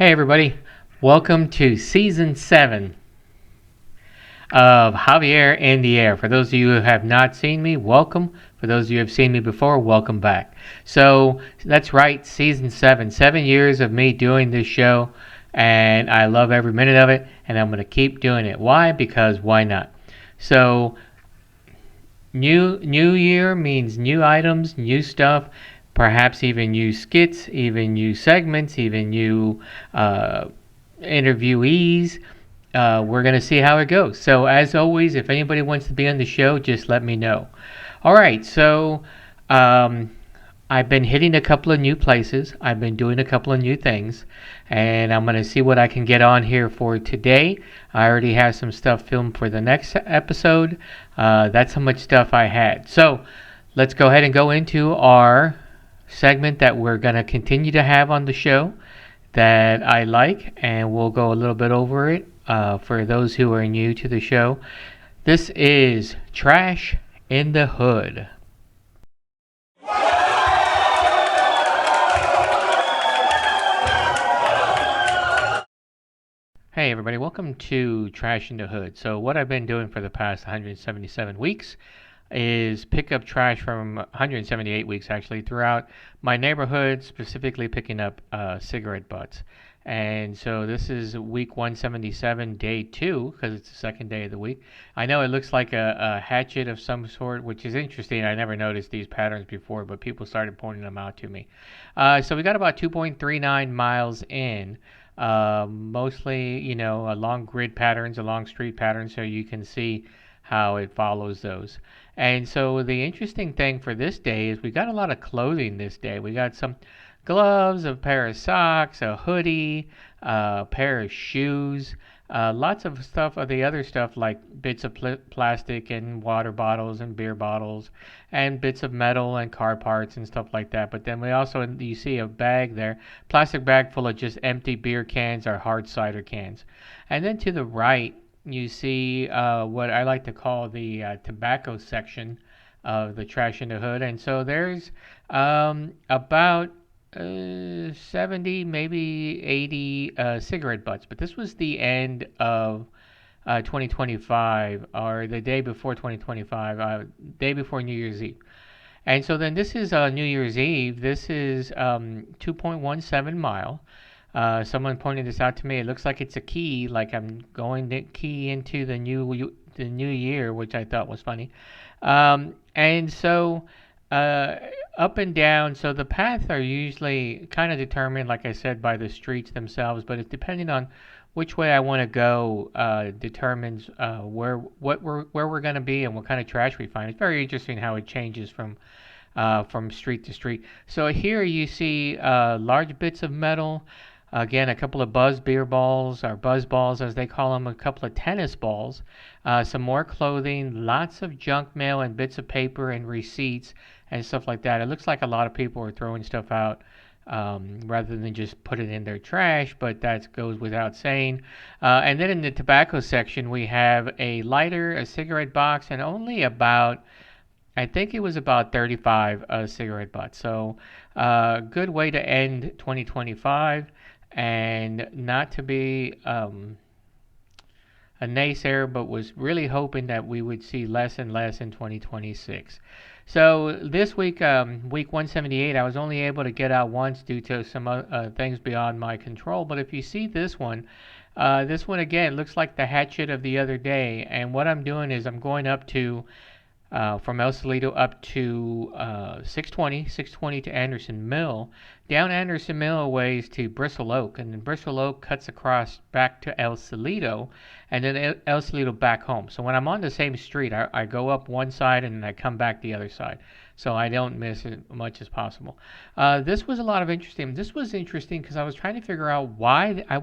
Hey everybody, welcome to Season 7 of Javier in the Air. For those of you who have not seen me, welcome. For those of you who have seen me before, welcome back. So that's right, Season 7. 7 years of me doing this show, and I love every minute of it, and I'm going to keep doing it. Why? Because why not? So New year means new items, new stuff, perhaps even new skits, even new segments, even new interviewees. We're going to see how it goes. So, as always, if anybody wants to be on the show, just let me know. All right, so um, I've been hitting a couple of new places. I've been doing a couple of new things, and I'm going to see what I can get on here for today. I already have some stuff filmed for the next episode. That's how much stuff I had. So let's go ahead and go into our segment that we're going to continue to have on the show that I like, and we'll go a little bit over it for those who are new to the show. This is Trash in the Hood. Hey everybody, welcome to Trash in the Hood. So what I've been doing for the past 177 weeks is pick up trash from 178 weeks actually throughout my neighborhood, specifically picking up cigarette butts. And so this is week 177, day 2, because it's the second day of the week. I know it looks like a hatchet of some sort, which is interesting. I never noticed these patterns before, but people started pointing them out to me. So we got about 2.39 miles in. Mostly, along grid patterns, along street patterns, so you can see how it follows those. And so the interesting thing for this day is we got a lot of clothing this day. We got some gloves, a pair of socks, a hoodie, a pair of shoes, lots of stuff of the other stuff like bits of plastic and water bottles and beer bottles and bits of metal and car parts and stuff like that. But then we also, you see a bag there, plastic bag full of just empty beer cans or hard cider cans. And then to the right, you see what I like to call the tobacco section of the Trash in the Hood. And so there's about 70, maybe 80 cigarette butts. But this was the end of 2025, or the day before 2025, day before New Year's Eve. And so then this is New Year's Eve. This is 2.17 mile. Someone pointed this out to me. It looks like it's a key, like I'm going to key into the new year, which I thought was funny. And so up and down. So the paths are usually kind of determined, like I said, by the streets themselves. But it's depending on which way I want to go determines where we're going to be and what kind of trash we find. It's very interesting how it changes from street to street. So here you see large bits of metal. Again, a couple of beer balls, or buzz balls as they call them, a couple of tennis balls, some more clothing, lots of junk mail and bits of paper and receipts and stuff like that. It looks like a lot of people are throwing stuff out rather than just put it in their trash, but that goes without saying. And then in the tobacco section, we have a lighter, a cigarette box, and only about, I think it was about 35 cigarette butts. So good way to end 2025, and not to be a naysayer, but was really hoping that we would see less and less in 2026. So this week, week 178, I was only able to get out once due to some things beyond my control. But if you see this one again looks like the hatchet of the other day. And what I'm doing is I'm going up to from El Salito up to 620 to Anderson Mill, down Anderson Mill a ways to Bristle Oak, and then Bristle Oak cuts across back to El Salito, and then El Salito back home. So when I'm on the same street, I go up one side and I come back the other side, so I don't miss as much as possible. This was a lot of interesting. This was interesting because I was trying to figure out why I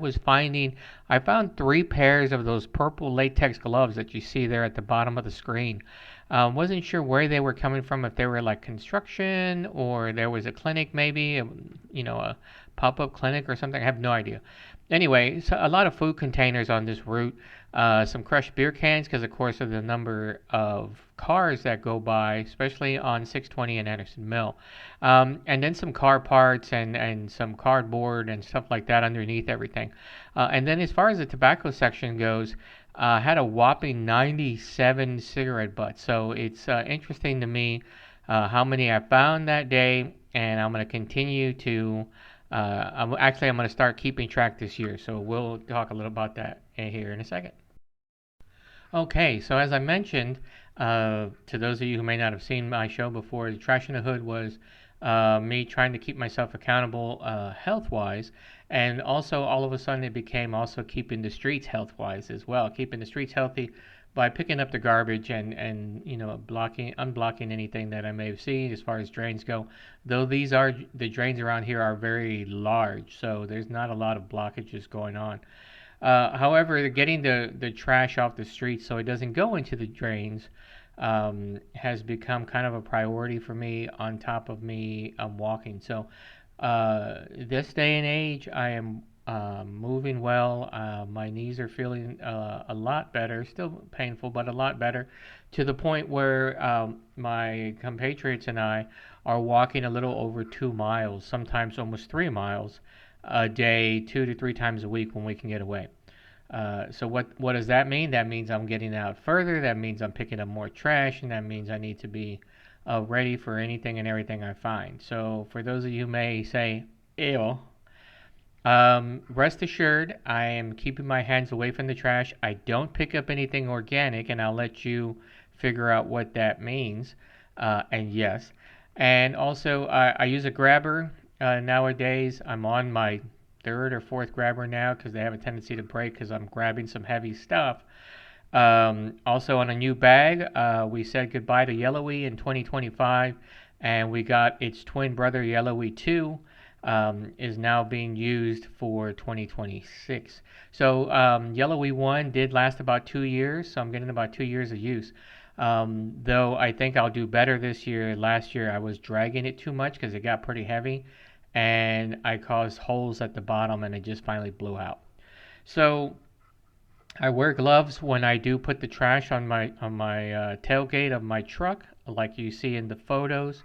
found 3 pairs of those purple latex gloves that you see there at the bottom of the screen. Wasn't sure where they were coming from, if they were like construction or there was a clinic maybe, a pop-up clinic or something. I have no idea. Anyway, so a lot of food containers on this route, some crushed beer cans because, of course, of the number of cars that go by, especially on 620 and Anderson Mill, and then some car parts and some cardboard and stuff like that underneath everything. And then as far as the tobacco section goes, had a whopping 97 cigarette butts. So it's interesting to me how many I found that day, and I'm going to continue to. I'm going to start keeping track this year, so we'll talk a little about that here in a second. Okay, so as I mentioned, to those of you who may not have seen my show before, the Trash in the Hood was me trying to keep myself accountable health-wise, and also all of a sudden it became also keeping the streets health-wise as well, keeping the streets healthy by picking up the garbage and unblocking anything that I may have seen as far as drains go. Though the drains around here are very large, so there's not a lot of blockages going on. However, getting the trash off the streets so it doesn't go into the drains has become kind of a priority for me on top of me walking. So this day and age, I am moving well. My knees are feeling a lot better, still painful, but a lot better, to the point where my compatriots and I are walking a little over 2 miles, sometimes almost 3 miles a day, 2 to 3 times a week when we can get away. So what does that mean? That means I'm getting out further. That means I'm picking up more trash, and that means I need to be ready for anything and everything I find. So for those of you who may say, "Ew," rest assured, I am keeping my hands away from the trash. I don't pick up anything organic, and I'll let you figure out what that means. And yes, and also I use a grabber nowadays. I'm on my third or fourth grabber now because they have a tendency to break because I'm grabbing some heavy stuff. Also on a new bag, we said goodbye to Yellowy in 2025, and we got its twin brother Yellowy 2 is now being used for 2026. So Yellowy 1 did last about 2 years, so I'm getting about 2 years of use. Though I think I'll do better this year. Last year I was dragging it too much because it got pretty heavy, and I caused holes at the bottom, and it just finally blew out. So I wear gloves when I do put the trash on my tailgate of my truck, like you see in the photos.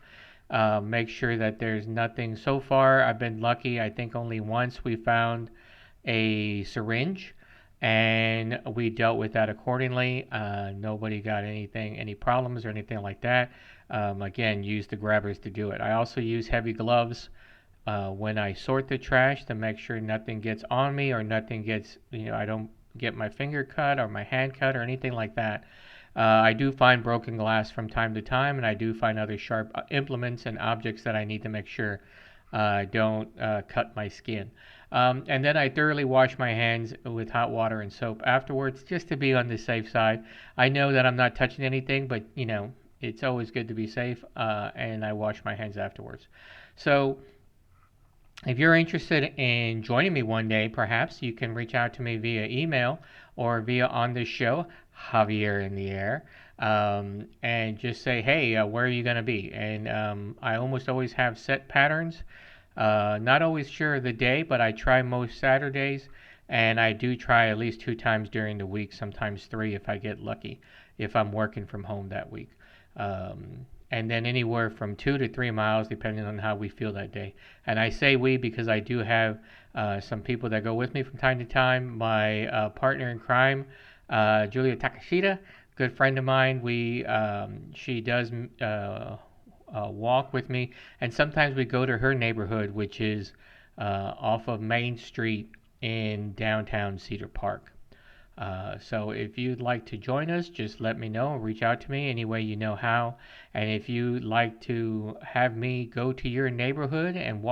Make sure that there's nothing. So far, I've been lucky. I think only once we found a syringe, and we dealt with that accordingly. Nobody got any problems or anything like that. Again, use the grabbers to do it. I also use heavy gloves when I sort the trash to make sure nothing gets on me or nothing gets, I don't get my finger cut or my hand cut or anything like that. I do find broken glass from time to time, and I do find other sharp implements and objects that I need to make sure don't cut my skin. And then I thoroughly wash my hands with hot water and soap afterwards, just to be on the safe side. I know that I'm not touching anything, but it's always good to be safe, and I wash my hands afterwards. So if you're interested in joining me one day, perhaps you can reach out to me via email or via on this show, Javier in the Air, and just say, hey, where are you going to be? And I almost always have set patterns. Not always sure of the day, but I try most Saturdays, and I do try at least 2 times during the week, sometimes 3 if I get lucky, if I'm working from home that week. And then anywhere from 2 to 3 miles, depending on how we feel that day. And I say we because I do have some people that go with me from time to time. My partner in crime, Julia Takashita, good friend of mine. She does walk with me, and sometimes we go to her neighborhood, which is off of Main Street in downtown Cedar Park. So if you'd like to join us, just let me know. Reach out to me any way you know how. And if you'd like to have me go to your neighborhood and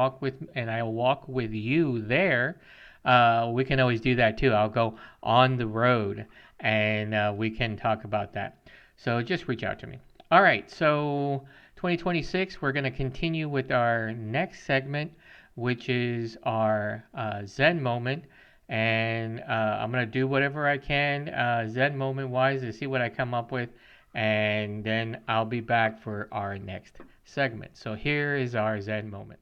I'll walk with you there, we can always do that too. I'll go on the road, and we can talk about that. So just reach out to me. All right, so 2026, we're going to continue with our next segment, which is our Zen Moment. And I'm going to do whatever I can Zen Moment wise to see what I come up with. And then I'll be back for our next segment. So here is our Zen Moment.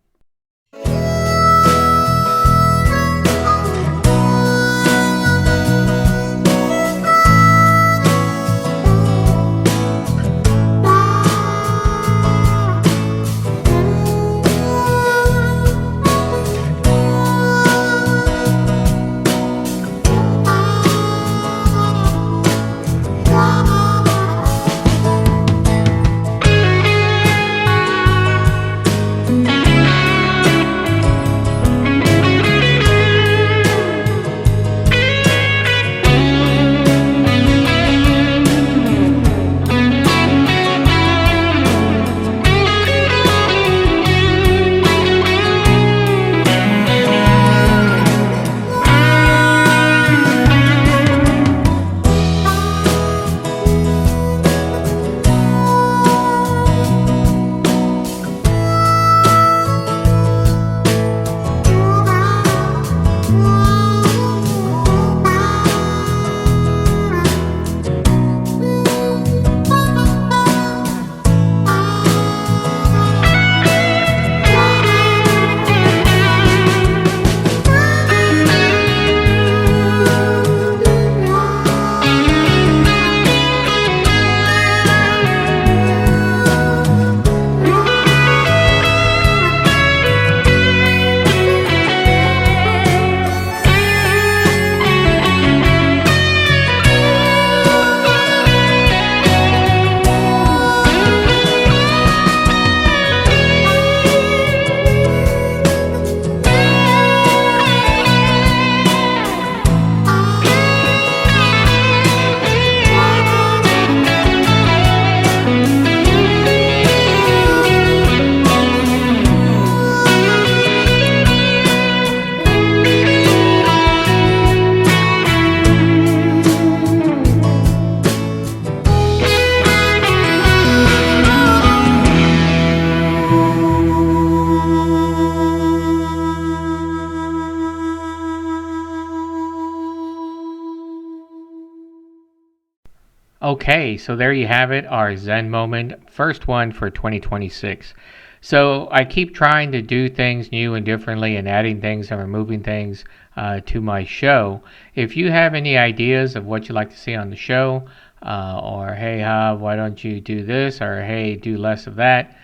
Okay, so there you have it, our Zen Moment, first one for 2026. So I keep trying to do things new and differently and adding things and removing things to my show. If you have any ideas of what you'd like to see on the show, or hey, Hav, why don't you do this, or hey, do less of that,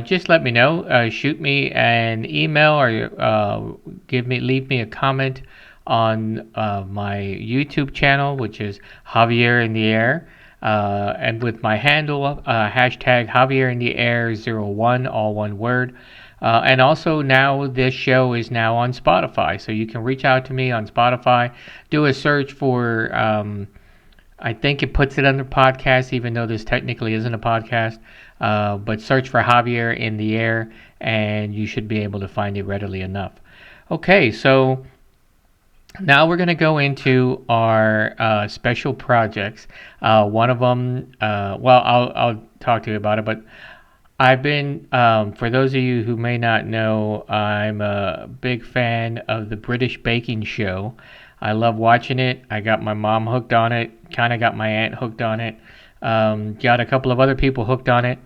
just let me know. Shoot me an email or leave me a comment on my YouTube channel, which is Javier In the Air. And with my handle, hashtag Javier In the Air 01, all one word. And also now this show is now on Spotify, so you can reach out to me on Spotify. Do a search for, I think it puts it under podcast, even though this technically isn't a podcast. But search for Javier In the Air, and you should be able to find it readily enough. Okay, so now we're going to go into our special projects. One of them, I'll talk to you about it, but I've been, for those of you who may not know, I'm a big fan of the British baking show. I love watching it. I got my mom hooked on it, kind of got my aunt hooked on it, got a couple of other people hooked on it,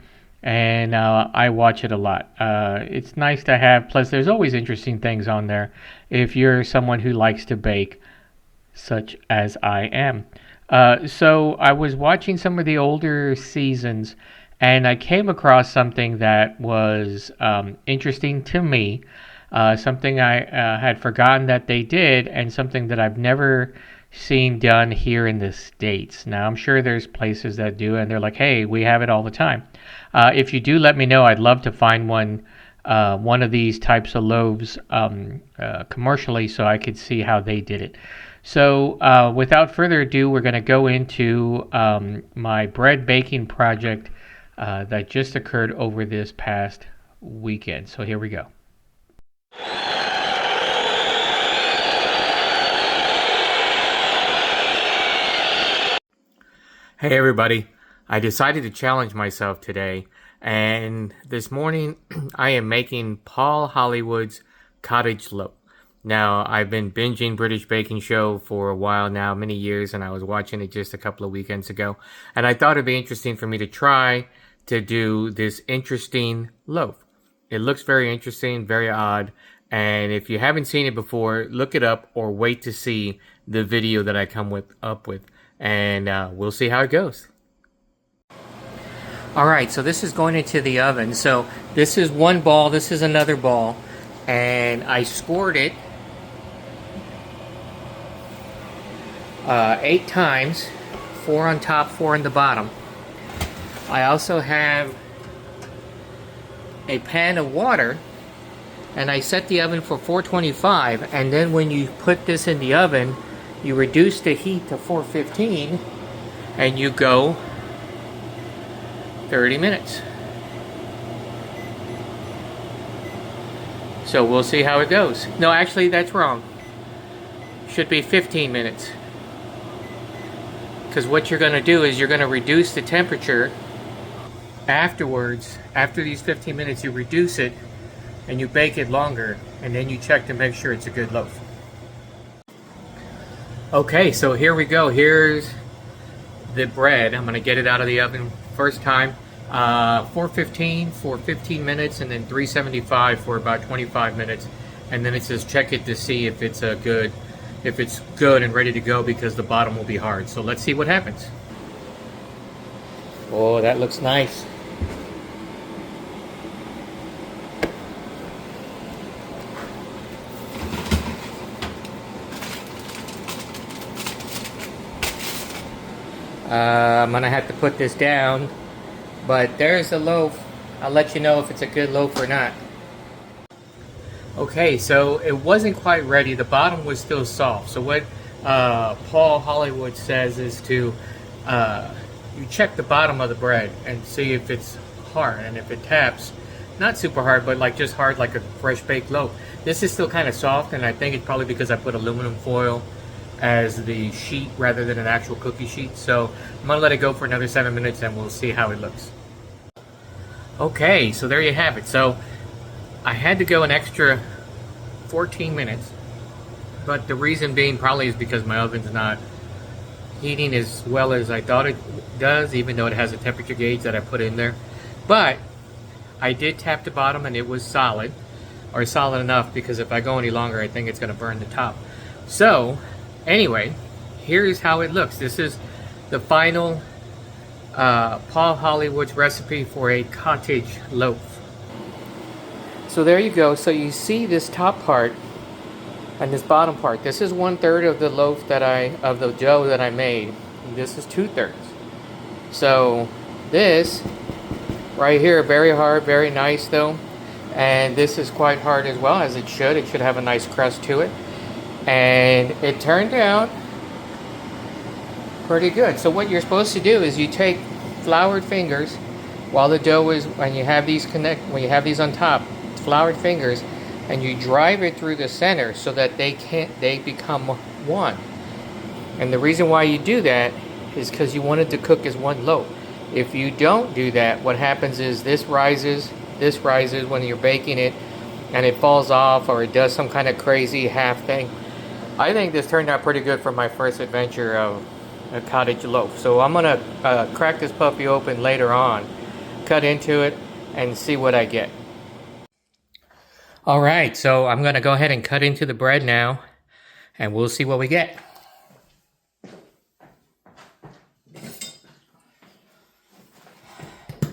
and I watch it a lot. It's nice to have, plus there's always interesting things on there if you're someone who likes to bake, such as I am. So I was watching some of the older seasons, and I came across something that was interesting to me, something I had forgotten that they did, and something that I've never seen done here in the States. Now, I'm sure there's places that do, and they're like, hey, we have it all the time. If you do, let me know. I'd love to find one of these types of loaves commercially so I could see how they did it. So without further ado, we're going to go into my bread baking project that just occurred over this past weekend. So here we go. Hey everybody, I decided to challenge myself today, and this morning I am making Paul Hollywood's cottage loaf. Now, I've been binging British Baking Show for a while now, many years, and I was watching it just a couple of weekends ago, and I thought it'd be interesting for me to try to do this interesting loaf. It looks very interesting, very odd, and if you haven't seen it before, look it up or wait to see the video that I come up with. And we'll see how it goes. Alright, so this is going into the oven. So this is one ball, this is another ball, and I scored it 8 times, 4 on top, 4 on the bottom. I also have a pan of water, and I set the oven for 425, and then when you put this in the oven, you reduce the heat to 415 and you go 30 minutes. So we'll see how it goes. No, actually that's wrong. Should be 15 minutes. Because what you're going to do is you're going to reduce the temperature afterwards. After these 15 minutes you reduce it and you bake it longer, and then you check to make sure it's a good loaf. Okay, so here we go. Here's the bread. I'm going to get it out of the oven first time. 415 for 15 minutes, and then 375 for about 25 minutes. And then it says check it to see if it's good and ready to go, because the bottom will be hard. So let's see what happens. Oh, that looks nice. I'm gonna have to put this down, but there's the loaf. I'll let you know if it's a good loaf or not. Okay, so it wasn't quite ready. The bottom was still soft. So what Paul Hollywood says is to you check the bottom of the bread and see if it's hard, and if it taps, not super hard, but like just hard like a fresh baked loaf. This is still kind of soft, and I think it's probably because I put aluminum foil as the sheet rather than an actual cookie sheet. So I'm gonna let it go for another 7 minutes and we'll see how it looks. Okay, so there you have it. So I had to go an extra 14 minutes, but the reason being probably is because my oven's not heating as well as I thought it does, even though it has a temperature gauge that I put in there. But I did tap the bottom and it was solid, or solid enough, because if I go any longer, I think it's going to burn the top. So, anyway, here's how it looks. This is the final Paul Hollywood's recipe for a cottage loaf. So there you go. So you see this top part and this bottom part. This is 1/3 of the loaf of the dough that I made. This is 2/3. So this right here, very hard, very nice though. And this is quite hard as well, as it should. It should have a nice crust to it. And it turned out pretty good. So what you're supposed to do is you take floured fingers while the dough is, when you have these on top, floured fingers, and you drive it through the center so that they become one. And the reason why you do that is because you want it to cook as one loaf. If you don't do that, what happens is this rises when you're baking it, and it falls off, or it does some kind of crazy half thing. I think this turned out pretty good for my first adventure of a cottage loaf. So I'm gonna crack this puppy open later on, cut into it, and see what I get. All right, so I'm gonna go ahead and cut into the bread now, and we'll see what we get.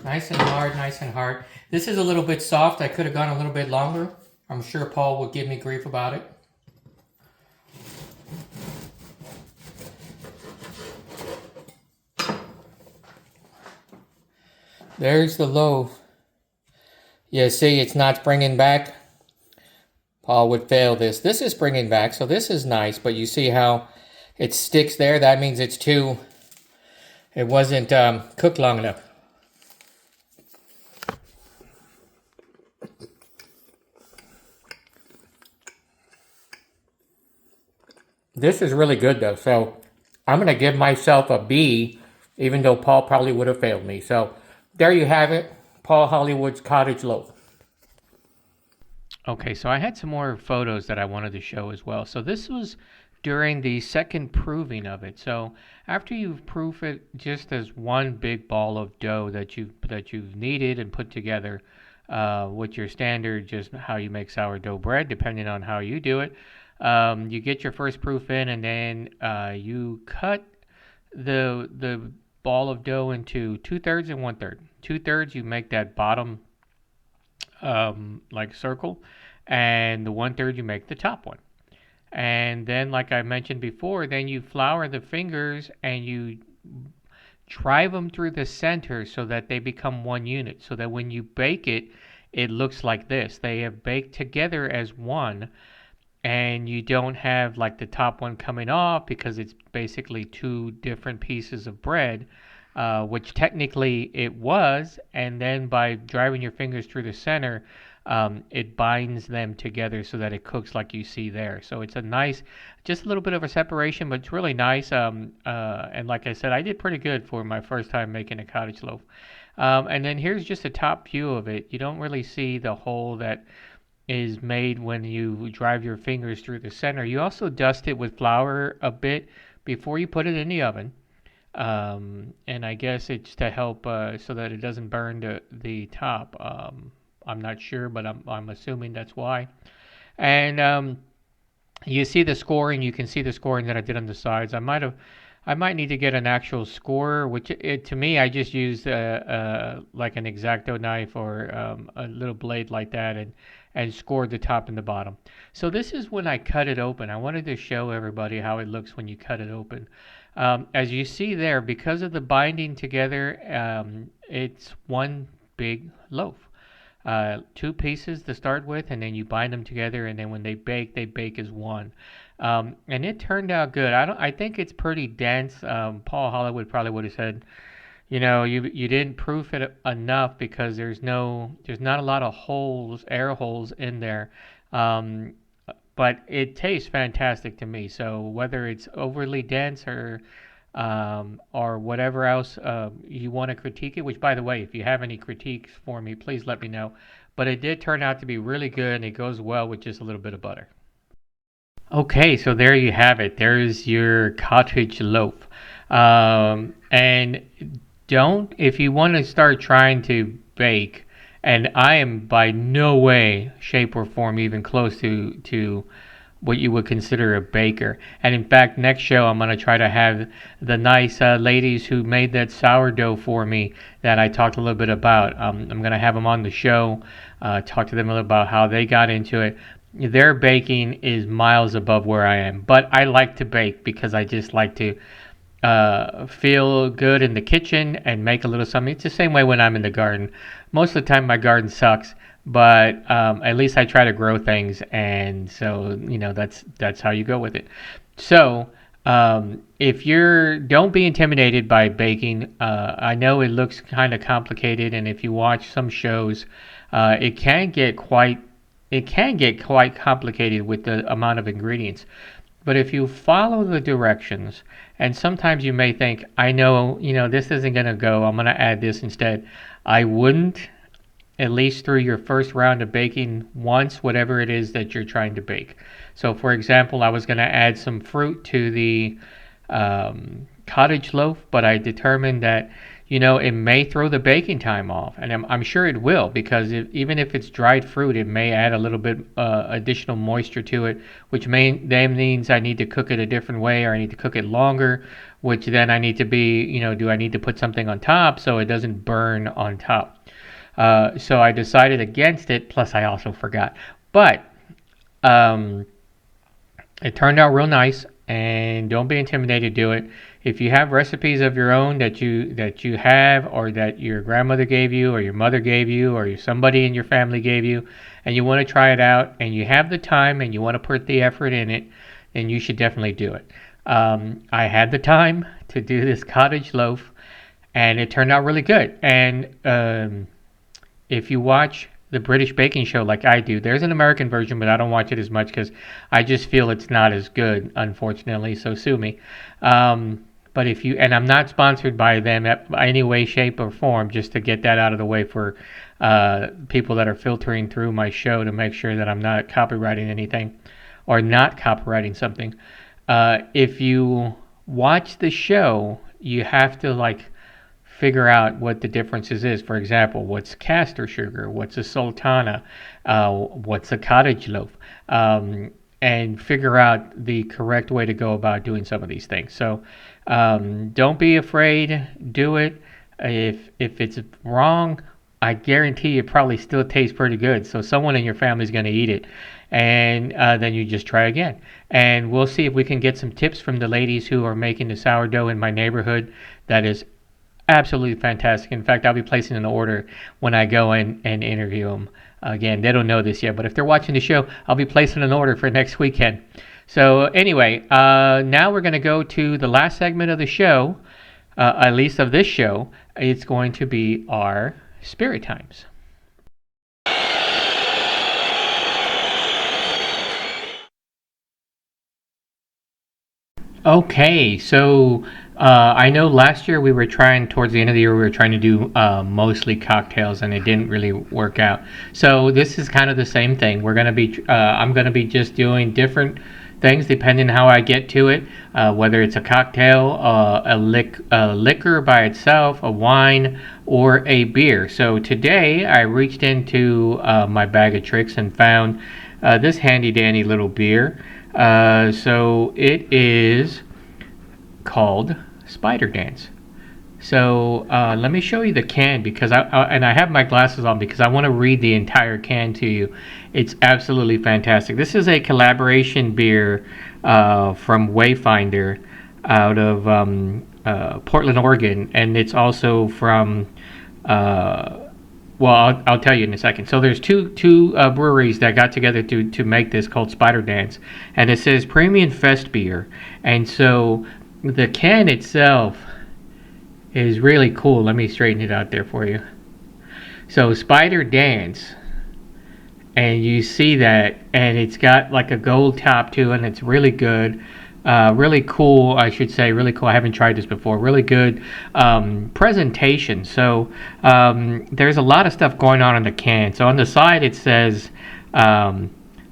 Nice and hard, nice and hard. This is a little bit soft. I could have gone a little bit longer. I'm sure Paul would give me grief about it. There's the loaf. Yeah, see, it's not springing back. Paul would fail this. This is springing back, so this is nice, but you see how it sticks there? That means it wasn't cooked long enough. This is really good though, so I'm going to give myself a B, even though Paul probably would have failed me. So there you have it, Paul Hollywood's cottage loaf. Okay, so I had some more photos that I wanted to show as well. So this was during the second proving of it. So after you've proofed it just as one big ball of dough that you've kneaded and put together with your standard, just how you make sourdough bread, depending on how you do it. You get your first proof in, and then you cut the ball of dough into 2/3 and 1/3. 2/3 you make that bottom like circle, and the 1/3 you make the top one. And then, like I mentioned before, then you flour the fingers and you drive them through the center so that they become one unit. So that when you bake it, it looks like this. They have baked together as one, and you don't have like the top one coming off because it's basically two different pieces of bread, which technically it was. And then by driving your fingers through the center, it binds them together so that it cooks like you see there. So it's a nice, just a little bit of a separation, but it's really nice. And like I said, I did pretty good for my first time making a cottage loaf. And then here's just a top view of it. You don't really see the hole that is made when you drive your fingers through the center. You also dust it with flour a bit before you put it in the oven. And I guess it's to help so that it doesn't burn the top. I'm not sure, but I'm assuming that's why. And you see the scoring. You can see the scoring that I did on the sides. I might need to get an actual scorer, which to me, I just used like an X-Acto knife or a little blade like that, and scored the top and the bottom. So this is when I cut it open. I wanted to show everybody how it looks when you cut it open. As you see there, because of the binding together, it's one big loaf. Two pieces to start with, and then you bind them together, and then when they bake as one. And it turned out good. I think it's pretty dense. Paul Hollywood probably would have said, you didn't proof it enough because there's not a lot of air holes in there. But it tastes fantastic to me. So whether it's overly dense or whatever else you want to critique it, which by the way, if you have any critiques for me, please let me know. But it did turn out to be really good, and it goes well with just a little bit of butter. Okay, so there you have it. There's your cottage loaf. And don't, if you want to start trying to bake, and I am by no way, shape, or form even close to what you would consider a baker. And in fact, next show I'm going to try to have the nice ladies who made that sourdough for me that I talked a little bit about. I'm going to have them on the show, talk to them a little about how they got into it. Their baking is miles above where I am, but I like to bake because I just like to feel good in the kitchen and make a little something. It's the same way when I'm in the garden. Most of the time, my garden sucks, but at least I try to grow things, and so that's how you go with it. So if you're don't be intimidated by baking. I know it looks kind of complicated, and if you watch some shows, it can get quite complicated with the amount of ingredients. But if you follow the directions, and sometimes you may think, I know, this isn't going to go, I'm going to add this instead. I wouldn't, at least through your first round of baking once, whatever it is that you're trying to bake. So, for example, I was going to add some fruit to the cottage loaf, but I determined that it may throw the baking time off, and I'm sure it will, because even if it's dried fruit, it may add a little bit additional moisture to it, which then means I need to cook it a different way, or I need to cook it longer, which then I need to do I need to put something on top so it doesn't burn on top? So I decided against it, plus I also forgot. But um, it turned out real nice, and don't be intimidated to do it. If you have recipes of your own that you have, or that your grandmother gave you, or your mother gave you, or somebody in your family gave you, and you want to try it out, and you have the time, and you want to put the effort in it, then you should definitely do it. I had the time to do this cottage loaf, and it turned out really good. And if you watch the British baking show like I do, there's an American version, but I don't watch it as much because I just feel it's not as good, unfortunately. So sue me. But if you, and I'm not sponsored by them by any way, shape, or form, just to get that out of the way for people that are filtering through my show to make sure that I'm not copyrighting anything or not copyrighting something. If you watch the show, you have to figure out what the differences is. For example, what's caster sugar? What's a sultana? What's a cottage loaf? And figure out the correct way to go about doing some of these things. So don't be afraid. Do it. If it's wrong, I guarantee it probably still tastes pretty good. So someone in your family is going to eat it, and then you just try again. And we'll see if we can get some tips from the ladies who are making the sourdough in my neighborhood. That is absolutely fantastic. In fact, I'll be placing an order when I go in and interview them. Again, they don't know this yet, but if they're watching the show, I'll be placing an order for next weekend. So anyway, now we're going to go to the last segment of the show, at least of this show. It's going to be our spirit times. Okay, so I know last year towards the end of the year, we were trying to do mostly cocktails, and it didn't really work out. So this is kind of the same thing. I'm gonna be just doing different things depending how I get to it, whether it's a cocktail, a liquor by itself, a wine, or a beer. So today I reached into my bag of tricks and found this handy dandy little beer. So it is called Spider Dance. So let me show you the can, because I have my glasses on because I want to read the entire can to you. It's absolutely fantastic. This is a collaboration beer from Wayfinder out of Portland, Oregon, and it's also from well, I'll tell you in a second. So there's two breweries that got together to make this, called Spider Dance, and it says Premium Fest Beer. And so the can itself is really cool. Let me straighten it out there for you. So Spider Dance, and you see that, and it's got like a gold top too, and it's really good. Really cool, I should say. Really cool. I haven't tried this before. Really good presentation. So there's a lot of stuff going on the can. So on the side it says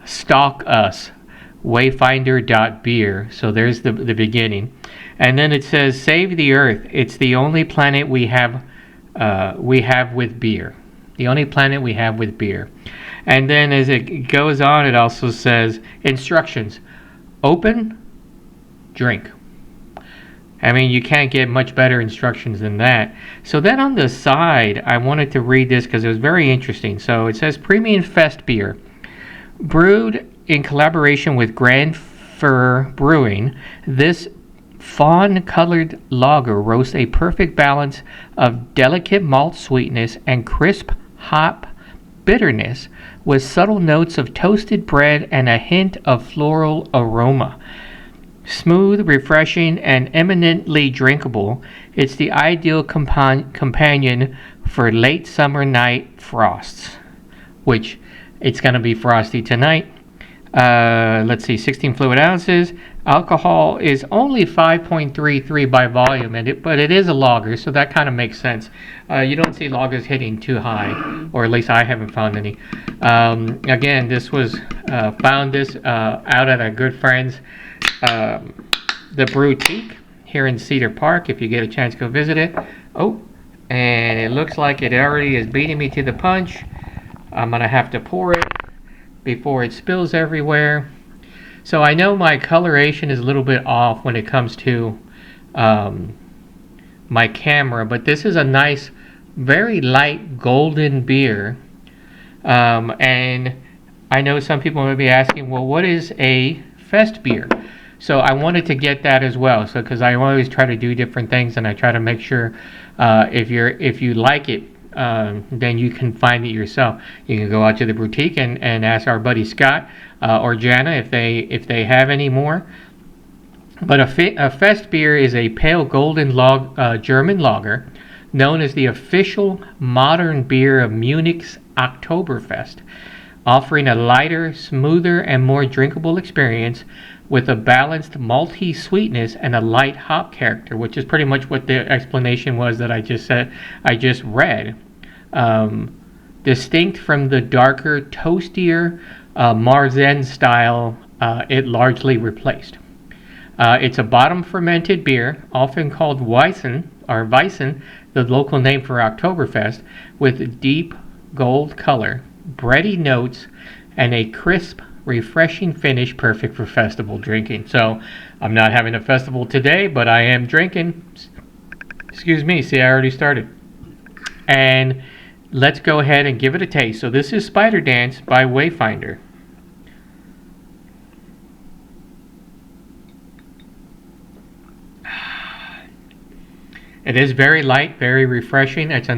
"Stalk Us," Wayfinder.beer. So there's the beginning. And then it says, "Save the Earth. It's the only planet we have with beer. The only planet we have with beer." And then as it goes on, it also says instructions: open, drink. I mean, you can't get much better instructions than that. So then on the side, I wanted to read this because it was very interesting. So it says Premium Fest beer, brewed in collaboration with Grand Fir Brewing. This fawn-colored lager roasts a perfect balance of delicate malt sweetness and crisp hop bitterness, with subtle notes of toasted bread and a hint of floral aroma. Smooth, refreshing, and eminently drinkable, it's the ideal companion for late summer night frosts, which it's going to be frosty tonight. Let's see, 16 fluid ounces. Alcohol is only 5.33 by volume, but it is a lager, so that kind of makes sense. You don't see lagers hitting too high, or at least I haven't found any. Again, this was found out at our good friends, the Boutique here in Cedar Park. If you get a chance, go visit it. Oh, and it looks like it already is beating me to the punch. I'm gonna have to pour it before it spills everywhere. So I know my coloration is a little bit off when it comes to my camera, but this is a nice, very light golden beer. And I know some people may be asking, well, what is a fest beer? So I wanted to get that as well. So because I always try to do different things, and I try to make sure if you like it, then you can find it yourself. You can go out to the boutique and ask our buddy Scott or Jana if they have any more. But a fest beer is a pale golden German lager, known as the official modern beer of Munich's Oktoberfest, offering a lighter, smoother, and more drinkable experience with a balanced malty sweetness and a light hop character, which is pretty much what the explanation was that I just read. Distinct from the darker, toastier Marzen style it largely replaced. It's a bottom fermented beer, often called Weissen, the local name for Oktoberfest, with deep gold color, bready notes, and a crisp, refreshing finish, perfect for festival drinking. So I'm not having a festival today, but I am drinking. Excuse me, see, I already started. And let's go ahead and give it a taste. So this is Spider Dance by Wayfinder. It is very light, very refreshing. It's a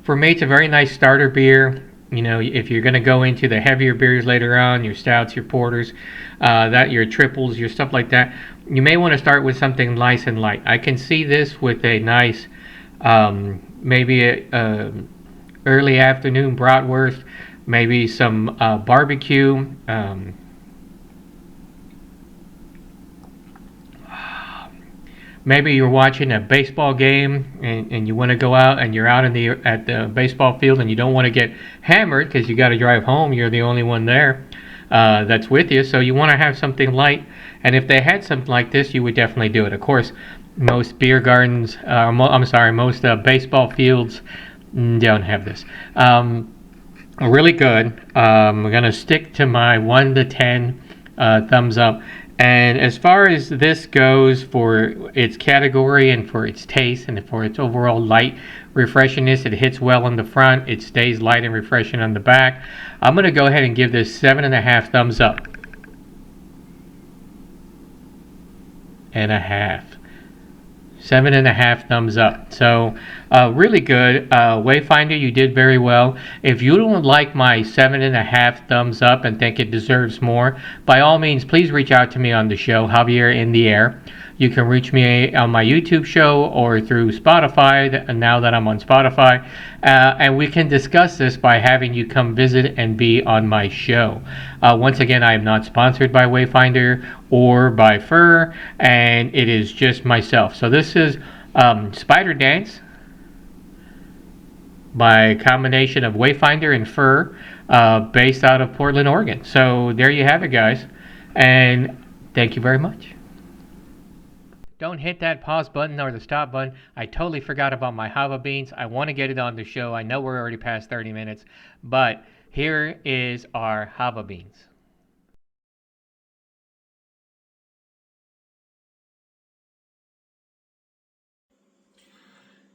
very nice starter beer. You know, if you're going to go into the heavier beers later on, your stouts, your porters, your triples, your stuff like that, you may want to start with something nice and light. I can see this with a nice, maybe a early afternoon bratwurst, maybe some barbecue. Maybe you're watching a baseball game and you want to go out and you're out at the baseball field and you don't want to get hammered because you got to drive home. You're the only one there that's with you, so you want to have something light. And if they had something like this, you would definitely do it. Of course, most beer gardens, most baseball fields don't have this. Really good. I'm gonna stick to my 1 to 10 thumbs up. And as far as this goes for its category and for its taste and for its overall light refreshingness, it hits well on the front. It stays light and refreshing on the back. I'm going to go ahead and give this 7.5 thumbs up. And a half. 7.5 thumbs up. So really good. Wayfinder, you did very well. If you don't like my 7.5 thumbs up and think it deserves more, by all means, please reach out to me on the show, Javier In the Air. You can reach me on my YouTube show or through Spotify, now that I'm on Spotify. And we can discuss this by having you come visit and be on my show. Once again, I am not sponsored by Wayfinder or by Fur, and it is just myself. So this is Spider Dance by a combination of Wayfinder and Fur, based out of Portland, Oregon. So there you have it, guys. And thank you very much. don't hit that pause button or the stop button. I totally forgot about my Jav-A Beans. I want to get it on the show. I know we're already past 30 minutes, but here is our Jav-A Beans.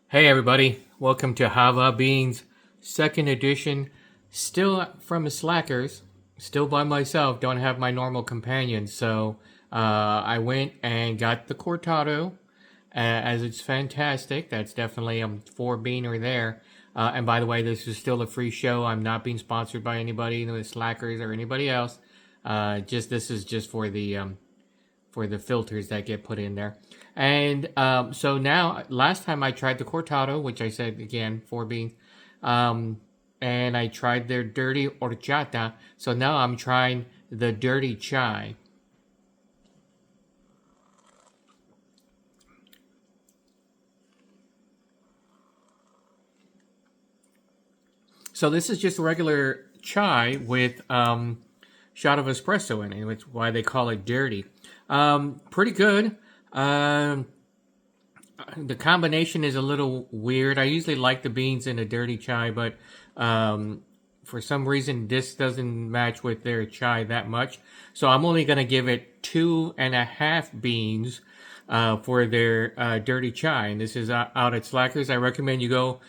Hey everybody, welcome to Jav-A Beans, second edition. Still from the Slackers, still by myself, don't have my normal companion. So I went and got the cortado, as it's fantastic. That's definitely a four beaner there. And by the way, this is still a free show. I'm not being sponsored by anybody, the Slackers or anybody else. Just this is just for the filters that get put in there. And so now, last time I tried the cortado, which I said again, four beans, and I tried their dirty horchata. So now I'm trying the dirty chai. So this is just regular chai with shot of espresso in it, which is why they call it dirty. Pretty good. The combination is a little weird. I usually like the beans in a dirty chai, but for some reason this doesn't match with their chai that much. So I'm only going to give it 2.5 beans for their dirty chai. And this is out at Slackers. I recommend you go.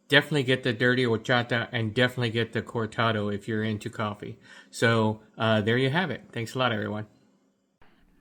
Definitely get the dirty horchata and definitely get the cortado if you're into coffee. So there you have it. Thanks a lot, everyone.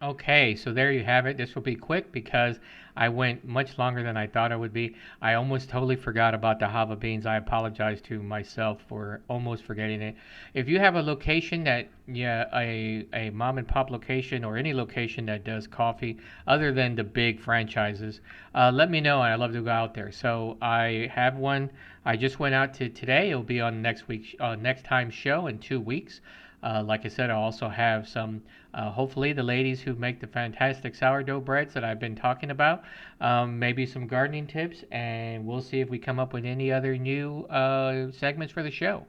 Okay, so there you have it. This will be quick because I went much longer than I thought I would be. I almost totally forgot about the Jav-A Beans. I apologize to myself for almost forgetting it. If you have a location that, yeah, a mom and pop location or any location that does coffee other than the big franchises, let me know and I'd love to go out there. So I have one. I just went out to today. It'll be on next time's show in 2 weeks. Like I said, I also have some, hopefully, the ladies who make the fantastic sourdough breads that I've been talking about. Maybe some gardening tips, and we'll see if we come up with any other new segments for the show.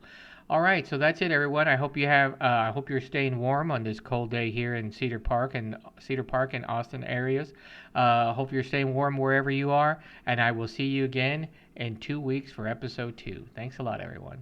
All right, so that's it, everyone. I hope you have. I hope you're staying warm on this cold day here in Cedar Park and Austin areas. Hope you're staying warm wherever you are, and I will see you again in 2 weeks for episode 2. Thanks a lot, everyone.